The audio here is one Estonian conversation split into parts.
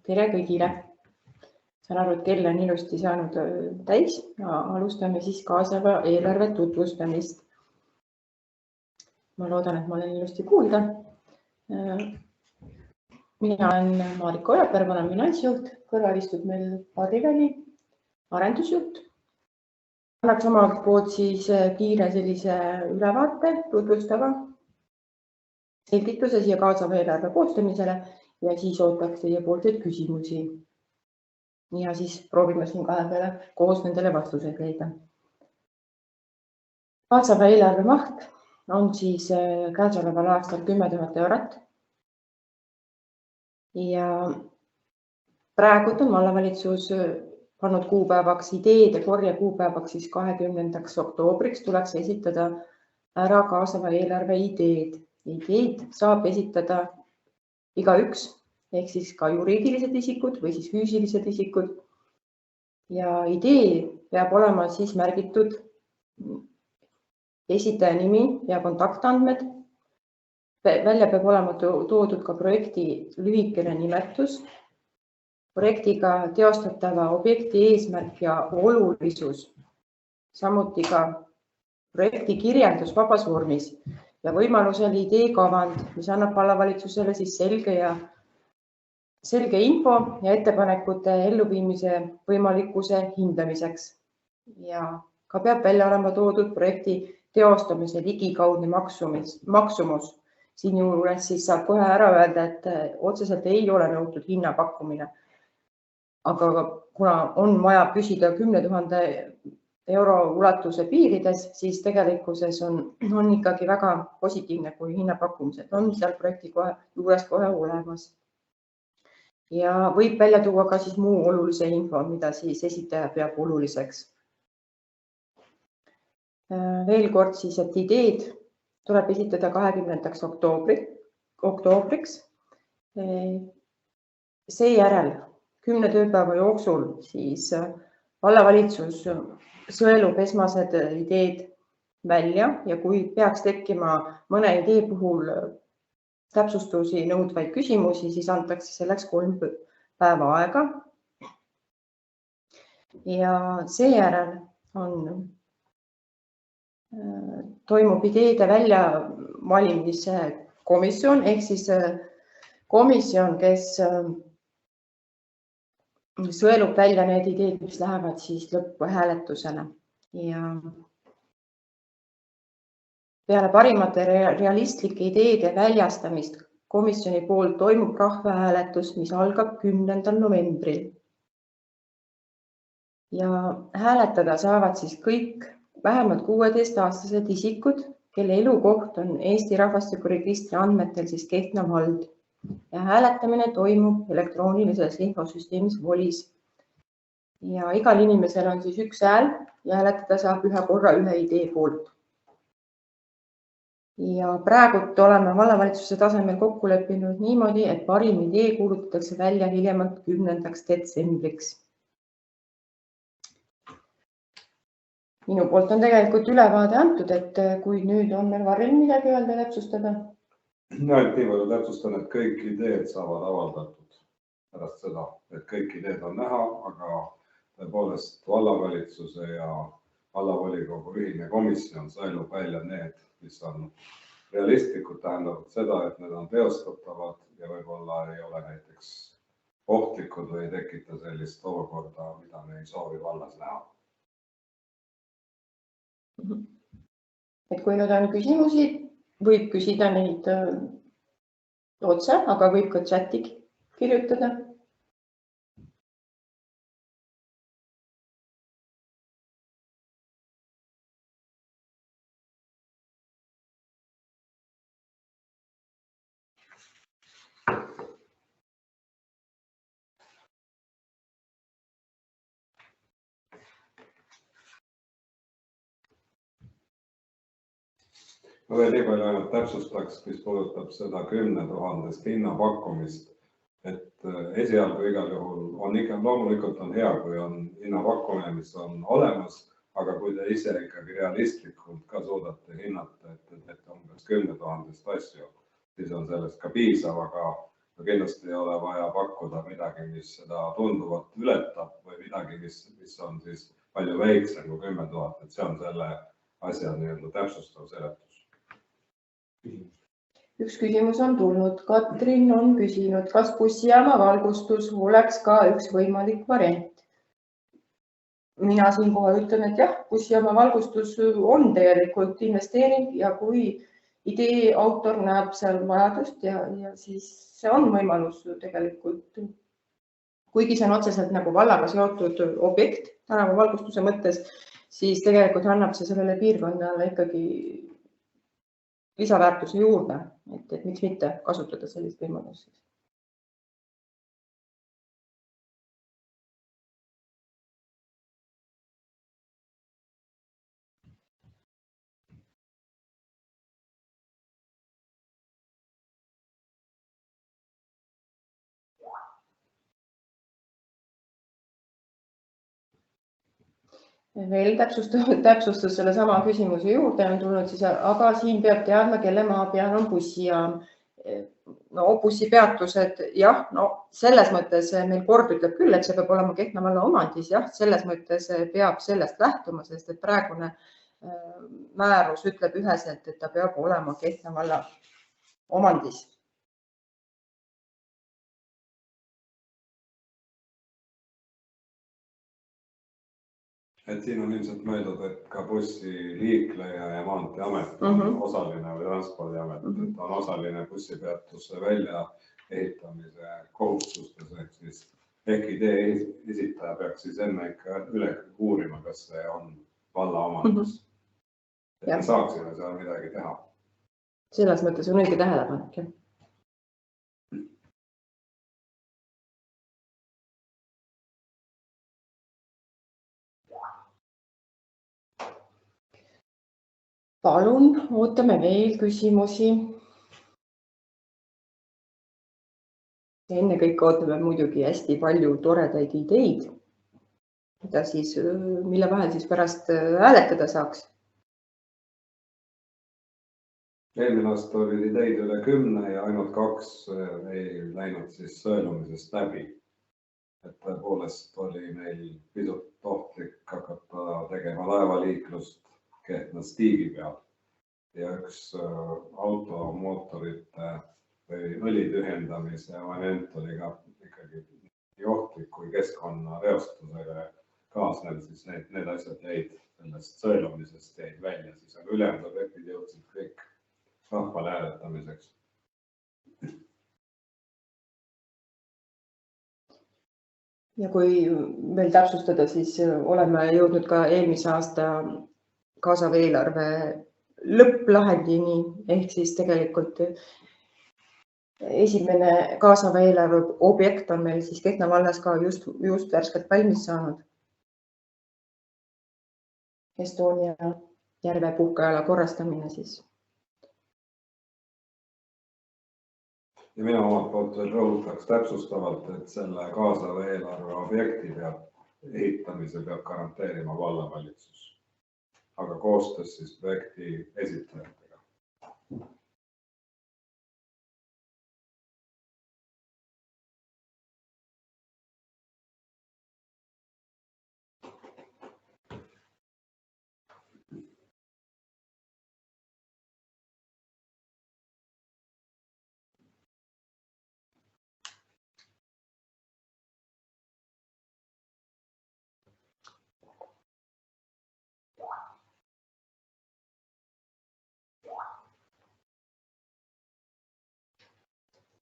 Tere kõigile. Saan aru, et kell on ilusti saanud täis ja alustame siis kaasava eelarve tutvustamist. Ma loodan, et ma olen ilusti kuulda. Mina olen Marika Ojaperv, olen finantsjuht, kõrval istub meil Harri Väli, arendusjuht. Annaks omalt poolt siis kiire sellise ülevaate tutvustava selgituse siia kaasava eelarve koostamisele ja siis ootaks teie poolteid küsimusi. Ja siis proovime siin kahe peale koos nendele vastuseid leida. Kaasava eelarve maht on siis käesoleval aastal 10 000 eurot. Ja praegu on vallavalitsus pannud kuupäevaks ideede korje kuupäevaks siis 20. oktoobriks tuleks esitada ära kaasava eelarve ideed. Ideed saab esitada igaüks, ehk siis ka juriidilised isikud või siis füüsilised isikud. Ja idee peab olema siis märgitud esitaja nimi ja kontaktandmed. Välja peab olema toodud ka projekti lühikene nimetus, projektiga teostatava objekti eesmärk ja olulisus, samuti ka projekti kirjeldus vabas vormis ja võimalusel idee kavand, mis annab vallavalitsusele siis selge info ja ettepanekute elluviimise võimalikkuse hindamiseks. Ja ka peab välja olema toodud projekti teostamise ligikaudne maksumus. Siin juures siis saab kohe ära öelda, et otseselt ei ole nõutud hinnapakkumine. Aga kuna on vaja püsida 10 000 euro ulatuse piirides, siis tegelikkuses on ikkagi väga positiivne, kui hinnapakkumised on seal projekti juures kohe olemas. Ja võib välja tuua ka siis muu olulise info, mida siis esitaja peab oluliseks. Veel kord siis, et ideed tuleb esitada 20. oktoobriks. Seejärel 10 tööpäeva jooksul siis vallavalitsus sõelub esmased ideed välja ja kui peaks tekkima mõne idee puhul täpsustusi nõudvaid küsimusi, siis antakse selleks 3 päeva aega. Ja seejärel toimub ideede väljavalimise komisjon ehk siis komisjon, kes sõelub välja need ideed, mis lähevad siis lõpphääletusele. Ja peale parimate realistlike ideede väljastamist komisjoni poolt toimub rahvahääletus, mis algab 10. novembril. Ja hääletada saavad siis kõik vähemalt 16-aastased isikud, kelle elukoht on Eesti rahvastikuregistri andmetel siis Kehtna vald. Ja hääletamine toimub elektroonilises infosüsteemis Volis. Ja igal inimesel on siis üks hääl ja hääletada saab ühe korra ühe idee poolt. Ja praegult oleme vallavalitsuse tasemel kokku leppinud niimoodi, et parim idee kuulutatakse välja hiljemalt 10. detsembriks. Minu poolt on tegelikult ülevaade antud, et kui nüüd on meil Varril midagi öelda täpsustada. No, et nii palju täpsustan, et kõik ideed saavad avaldatud pärast seda, et kõik ideed on näha, aga tõepoolest vallavalitsuse ja vallavolikogu ühine komisjon sõelub välja need, mis on realistlikud, tähendab seda, et need on teostatavad ja võib-olla ei ole näiteks ohtlikud või ei tekita sellist olukorda, mida me ei soovi vallas näha. Et kui nüüd on küsimusi, võib küsida neid otse, aga võib ka chati kirjutada. Ma veel nii palju ainult täpsustaks, mis puudutab seda 10 000 hinnapakkumist, et esialgu igal juhul on ikka loomulikult on hea, kui on hinnapakkumine, mis on olemas, aga kui te ise ikkagi realistlikult ka suudate hinnata, et umbes 10 000 asju, siis on sellest ka piisav, aga kindlasti ei ole vaja pakkuda midagi, mis seda tunduvalt ületab või midagi, mis on siis palju väiksem kui 10 000, et see on selle asja nii-öelda täpsustav seletus. Üks küsimus on tulnud. Katrin on küsinud, kas bussijaama valgustus oleks ka üks võimalik variant. Mina siinkohal ütlen, et jah, bussijaama valgustus on tegelikult investeering ja kui idee autor näeb seal vajadust ja siis see on võimalus tegelikult, kuigi see on otseselt nagu vallaga seotud objekt tänavavalgustuse mõttes, siis tegelikult annab see sellele piirkonnale ikkagi lisaväärtuse juurde, et miks mitte kasutada sellist võimalust. Veel täpsustus selle sama küsimuse juurde on tulnud siis, aga siin peab teadma, kelle maa peal on bussijaam. No bussipeatused, jah, no selles mõttes meil kord ütleb küll, et see peab olema Kehtna valla omandis, jah, selles mõttes peab sellest lähtuma, sest et praegune määrus ütleb üheselt, et ta peab olema Kehtna valla omandis. Et siin on ilmselt mõeldud, et ka bussiliikleja ja maanteeamet on osaline või transpordiamet, et on osaline bussipeatuse välja ehitamise kohustustes, ehk siis idee esitaja peaks siis enne ikka üle uurima, kas see on valla omandis. Et me saaksime seal midagi teha. Selles mõttes on õige tähelepanek, jah. Palun, ootame veel küsimusi. Enne kõik ootame muidugi hästi palju toredaid ideid, mille vahel siis pärast hääletada saaks. Eelmine aasta olid ideid üle 10 ja ainult 2 ei läinud siis sõelumisest läbi. Et tõepoolest oli meil pisut ohtlik hakata tegema laevaliiklust Kehtnas tiigi peal ja üks automootorite või õli tühjendamise variant oli ka ikkagi ohtlik, kui keskkonna reostusega kaasnev, siis need asjad jäid sellest sõelumisest jäid välja, siis aga ülejäänud objektid jõudsid kõik rahvale hääletamiseks. Ja kui veel täpsustada, siis oleme jõudnud ka eelmise aasta kaasava eelarve lõpplahendini, ehk siis tegelikult esimene kaasava eelarve objekt on meil siis Kehtna vallas ka just värskelt valmis saanud. Estonia järve puhkeala korrastamine siis. Ja mina omalt poolt veel rõhutaks täpsustavalt, et selle kaasava eelarve objekti ehitamise peab garanteerima vallavalitsus. Aga koostöös siis projekti esitajatega.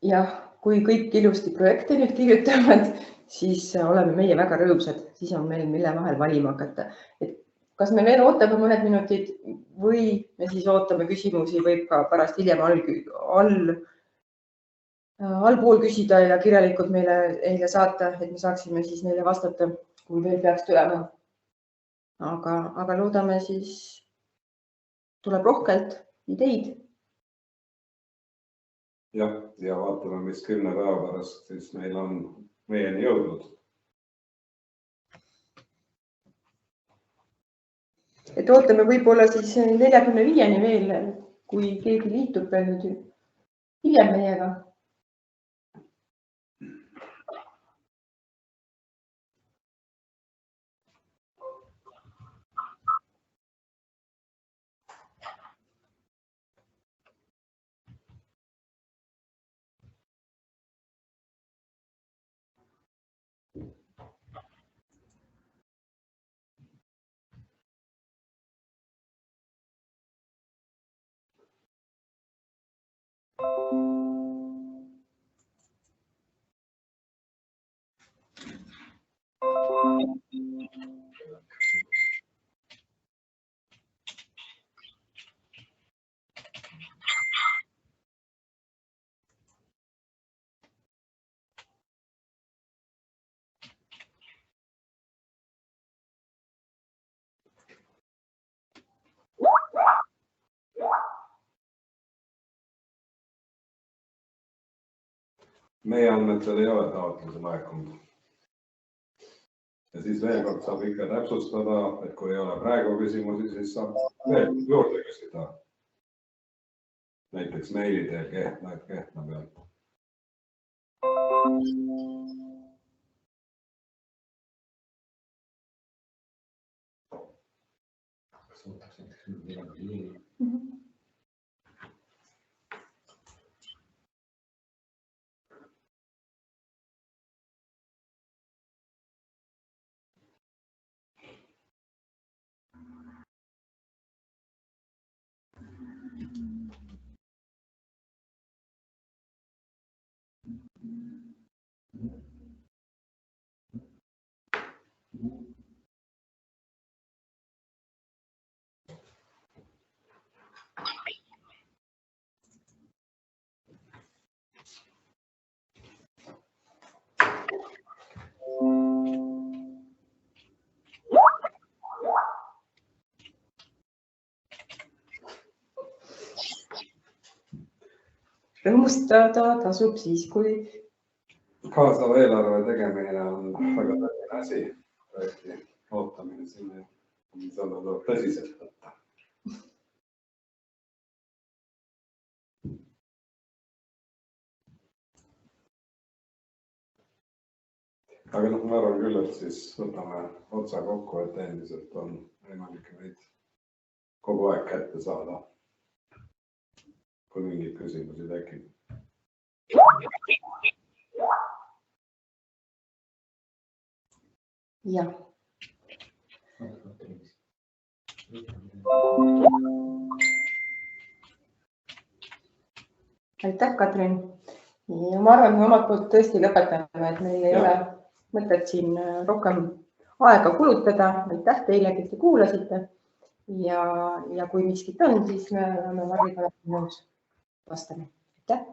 Jah, kui kõik ilusti projekte nüüd kirjutavad, siis oleme meie väga rõõmsad, siis on meil mille vahel valima hakata. Et kas me veel ootame mõned minutid või me siis ootame küsimusi, võib ka pärast hiljem allpool küsida ja kirjalikult meile saata, et me saaksime siis neile vastata, kui veel peaks tulema. Aga loodame siis, tuleb rohkelt ideid. Jah, ja vaatame, mis 10 päeva pärast siis meil on meieni jõudnud. Et ootame võib-olla siis 45-ni veel, kui keegi liitub veel nüüd hiljem meiega. Meie andmetel ei ole taotluse laekunud. Ja siis veel kord saab ikka täpsustada, et kui ei ole praegu küsimusi, siis saab veel juurde küsida. Näiteks meili teel Kehtna pealt. Kas võtaks näiteks midagi liini? Rõõmustada tasub siis, kui Kaasava eelarve tegemine on väga tõsine asi. Projekti ootamine sinna tuleb tõsiselt võtta. Aga ma arvan küll, et siis võtame otsa kokku, et endiselt on võimalik neid kogu aeg kätte saada, kui mingid küsimusi tekib. jah. Aitäh, Katrin. Ja ma arvan, et me omalt poolt tõesti lõpetame, et meil ei ole mõtet siin rohkem aega kulutada. Aitäh teile, kes te kuulasite. Ja kui miskit on, siis me oleme Marliga nõus vastama. Aitäh!